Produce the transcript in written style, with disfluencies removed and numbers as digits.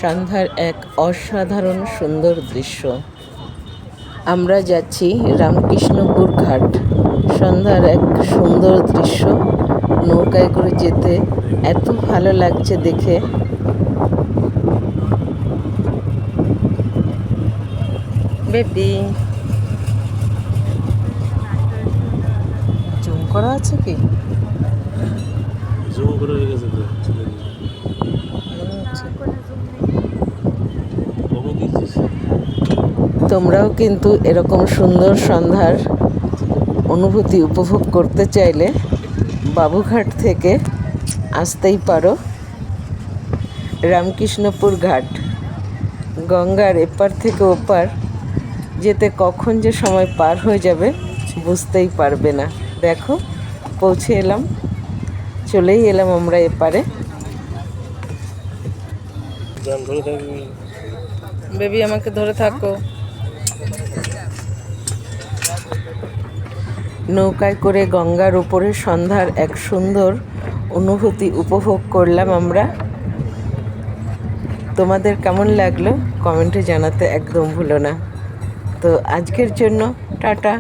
সন্ধ্যার এক অসাধারণ সুন্দর দৃশ্য। আমরা যাচ্ছি রামকৃষ্ণপুর ঘাট। সন্ধ্যার এক সুন্দর দৃশ্য, নৌকায় করে যেতে এত ভালো লাগছে দেখে। বেবি জুম করা আছে কি? জুম করে রেখেছে তো তোমরাও কিন্তু এরকম সুন্দর সন্ধ্যার অনুভূতি উপভোগ করতে চাইলে বাবুঘাট থেকে আসতেই পারো। রামকৃষ্ণপুর ঘাট, গঙ্গার এপার থেকে ওপার যেতে কখন যে সময় পার হয়ে যাবে বুঝতেই পারবে না। দেখো, পৌঁছে এলাম, চলেই এলাম আমরা এপারে। বেবি আমাকে ধরে থাকো। নৌকায় করে গঙ্গার উপরে সন্ধ্যার এক সুন্দর অনুভূতি উপভোগ করলাম আমরা। তোমাদের কেমন লাগলো কমেন্টে জানাতে একদম ভুলো না। তো আজকের জন্য টাটা।